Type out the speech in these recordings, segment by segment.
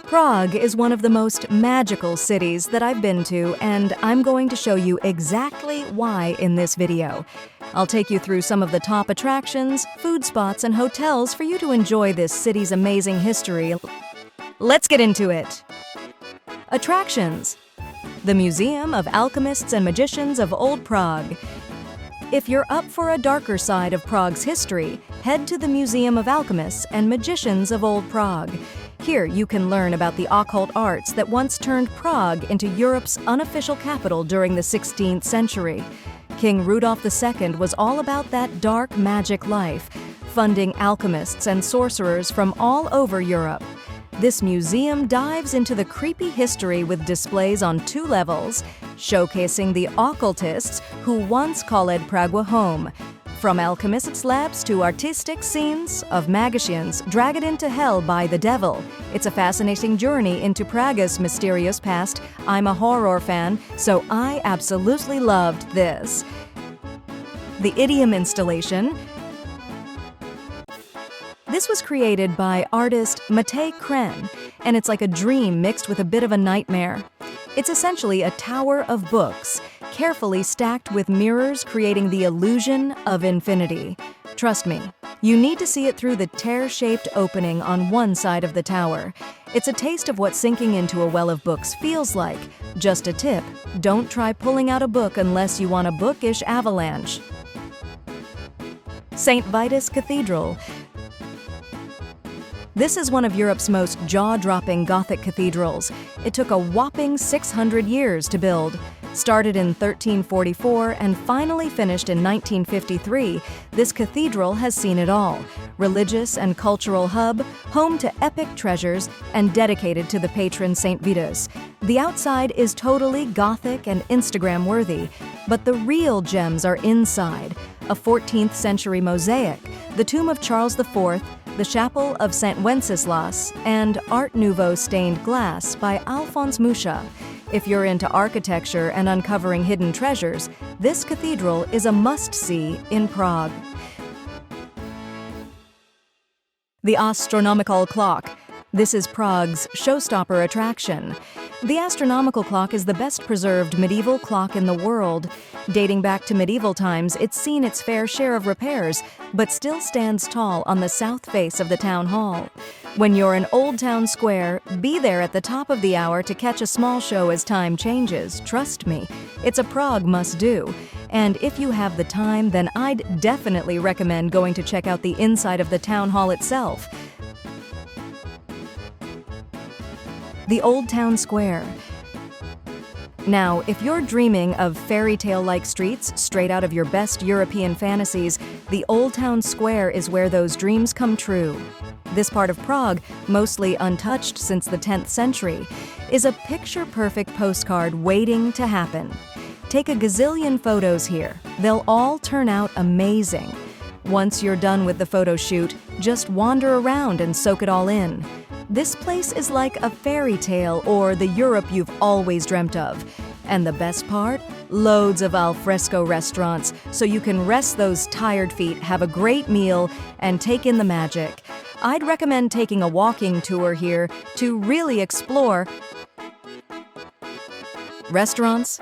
Prague is one of the most magical cities that I've been to, and I'm going to show you exactly why in this video. I'll take you through some of the top attractions, food spots, and hotels for you to enjoy this city's amazing history. Let's get into it! Attractions: the Museum of Alchemists and Magicians of Old Prague. If you're up for a darker side of Prague's history, head to the Museum of Alchemists and Magicians of Old Prague. Here you can learn about the occult arts that once turned Prague into Europe's unofficial capital during the 16th century. King Rudolph II was all about that dark magic life, funding alchemists and sorcerers from all over Europe. This museum dives into the creepy history with displays on 2 levels, showcasing the occultists who once called Prague home. From alchemists' labs to artistic scenes of magicians dragged into hell by the devil. It's a fascinating journey into Prague's mysterious past. I'm a horror fan, so I absolutely loved this. The idiom installation. This was created by artist Matej Kren, and it's like a dream mixed with a bit of a nightmare. It's essentially a tower of books, carefully stacked with mirrors creating the illusion of infinity. Trust me, you need to see it through the tear-shaped opening on one side of the tower. It's a taste of what sinking into a well of books feels like. Just a tip, don't try pulling out a book unless you want a bookish avalanche. St. Vitus Cathedral. This is one of Europe's most jaw-dropping Gothic cathedrals. It took a whopping 600 years to build. Started in 1344 and finally finished in 1953, this cathedral has seen it all. Religious and cultural hub, home to epic treasures, and dedicated to the patron St. Vitus. The outside is totally Gothic and Instagram-worthy, but the real gems are inside. A 14th century mosaic, the tomb of Charles IV, the Chapel of St. Wenceslas, and Art Nouveau stained glass by Alphonse Mucha. If you're into architecture and uncovering hidden treasures, this cathedral is a must-see in Prague. The astronomical clock. This is Prague's showstopper attraction. The astronomical clock is the best-preserved medieval clock in the world. Dating back to medieval times, it's seen its fair share of repairs, but still stands tall on the south face of the town hall. When you're in Old Town Square, be there at the top of the hour to catch a small show as time changes. Trust me, it's a Prague must-do. And if you have the time, then I'd definitely recommend going to check out the inside of the town hall itself. The Old Town Square. Now, if you're dreaming of fairy tale-like streets straight out of your best European fantasies, the Old Town Square is where those dreams come true. This part of Prague, mostly untouched since the 10th century, is a picture-perfect postcard waiting to happen. Take a gazillion photos here. They'll all turn out amazing. Once you're done with the photo shoot, just wander around and soak it all in. This place is like a fairy tale or the Europe you've always dreamt of. And the best part? Loads of al fresco restaurants, so you can rest those tired feet, have a great meal, and take in the magic. I'd recommend taking a walking tour here to really explore. Restaurants.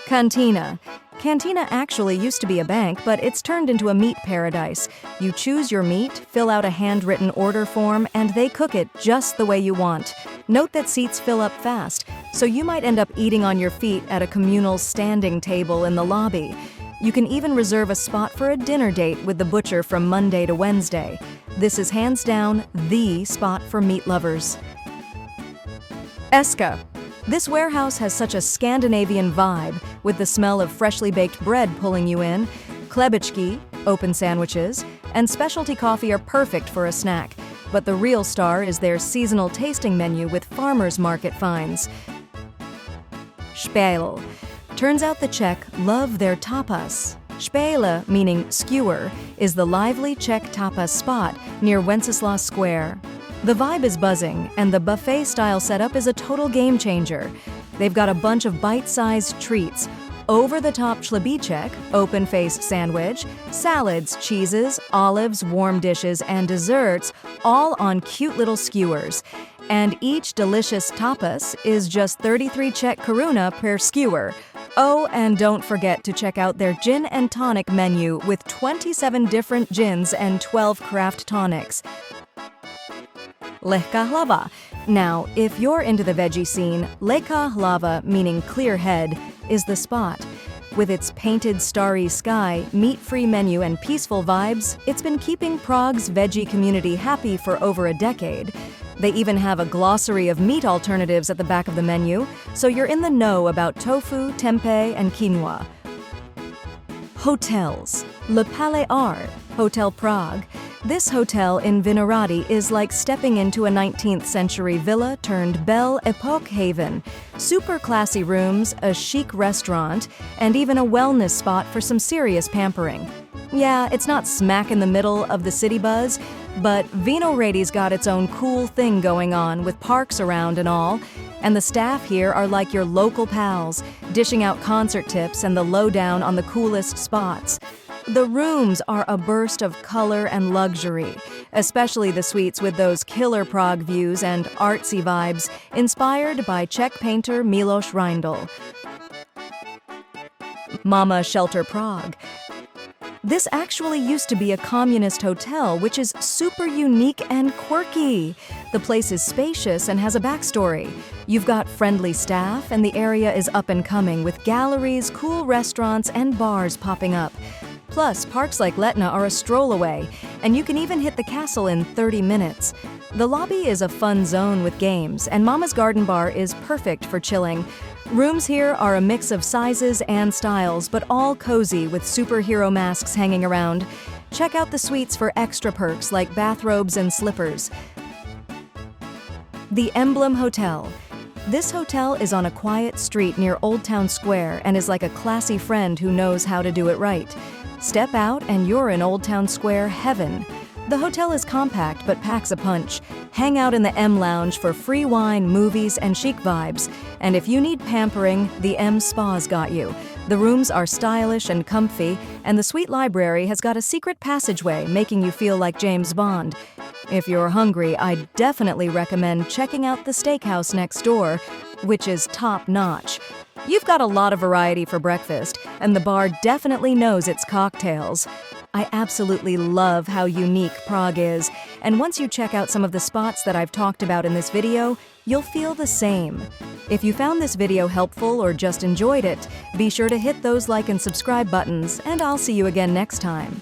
Cantina. Cantina actually used to be a bank, but it's turned into a meat paradise. You choose your meat, fill out a handwritten order form, and they cook it just the way you want. Note that seats fill up fast, so you might end up eating on your feet at a communal standing table in the lobby. You can even reserve a spot for a dinner date with the butcher from Monday to Wednesday. This is hands down the spot for meat lovers. Eska. This warehouse has such a Scandinavian vibe, with the smell of freshly baked bread pulling you in. Klebički, open sandwiches, and specialty coffee are perfect for a snack. But the real star is their seasonal tasting menu with farmers market finds. Špejl. Turns out the Czech love their tapas. Špejl, meaning skewer, is the lively Czech tapas spot near Wenceslas Square. The vibe is buzzing, and the buffet-style setup is a total game changer. They've got a bunch of bite-sized treats, over-the-top schlebíček, open-face sandwich, salads, cheeses, olives, warm dishes, and desserts, all on cute little skewers. And each delicious tapas is just 33 Czech koruna per skewer. Oh, and don't forget to check out their gin and tonic menu with 27 different gins and 12 craft tonics. Lehká hlava. Now, if you're into the veggie scene, Lehká hlava, meaning clear head, is the spot. With its painted starry sky, meat-free menu, and peaceful vibes, it's been keeping Prague's veggie community happy for over a decade. They even have a glossary of meat alternatives at the back of the menu, so you're in the know about tofu, tempeh, and quinoa. Hotels. Le Palais Art, Hotel Prague. This hotel in Vinohrady is like stepping into a 19th century villa turned Belle Epoque haven. Super classy rooms, a chic restaurant, and even a wellness spot for some serious pampering. Yeah, it's not smack in the middle of the city buzz, but Vinohrady's got its own cool thing going on with parks around and all, and the staff here are like your local pals, dishing out concert tips and the lowdown on the coolest spots. The rooms are a burst of color and luxury, especially the suites with those killer Prague views and artsy vibes, inspired by Czech painter Miloš Reindl. Mama Shelter Prague. This actually used to be a communist hotel, which is super unique and quirky. The place is spacious and has a backstory. You've got friendly staff, and the area is up and coming with galleries, cool restaurants, and bars popping up. Plus, parks like Letna are a stroll away, and you can even hit the castle in 30 minutes. The lobby is a fun zone with games, and Mama's Garden Bar is perfect for chilling. Rooms here are a mix of sizes and styles, but all cozy with superhero masks hanging around. Check out the suites for extra perks like bathrobes and slippers. The Emblem Hotel. This hotel is on a quiet street near Old Town Square and is like a classy friend who knows how to do it right. Step out and you're in Old Town Square heaven. The hotel is compact but packs a punch. Hang out in the M Lounge for free wine, movies, and chic vibes. And if you need pampering, the M Spa's got you. The rooms are stylish and comfy, and the suite library has got a secret passageway making you feel like James Bond. If you're hungry, I definitely recommend checking out the steakhouse next door, which is top-notch. You've got a lot of variety for breakfast, and the bar definitely knows its cocktails. I absolutely love how unique Prague is, and once you check out some of the spots that I've talked about in this video, you'll feel the same. If you found this video helpful or just enjoyed it, be sure to hit those like and subscribe buttons, and I'll see you again next time.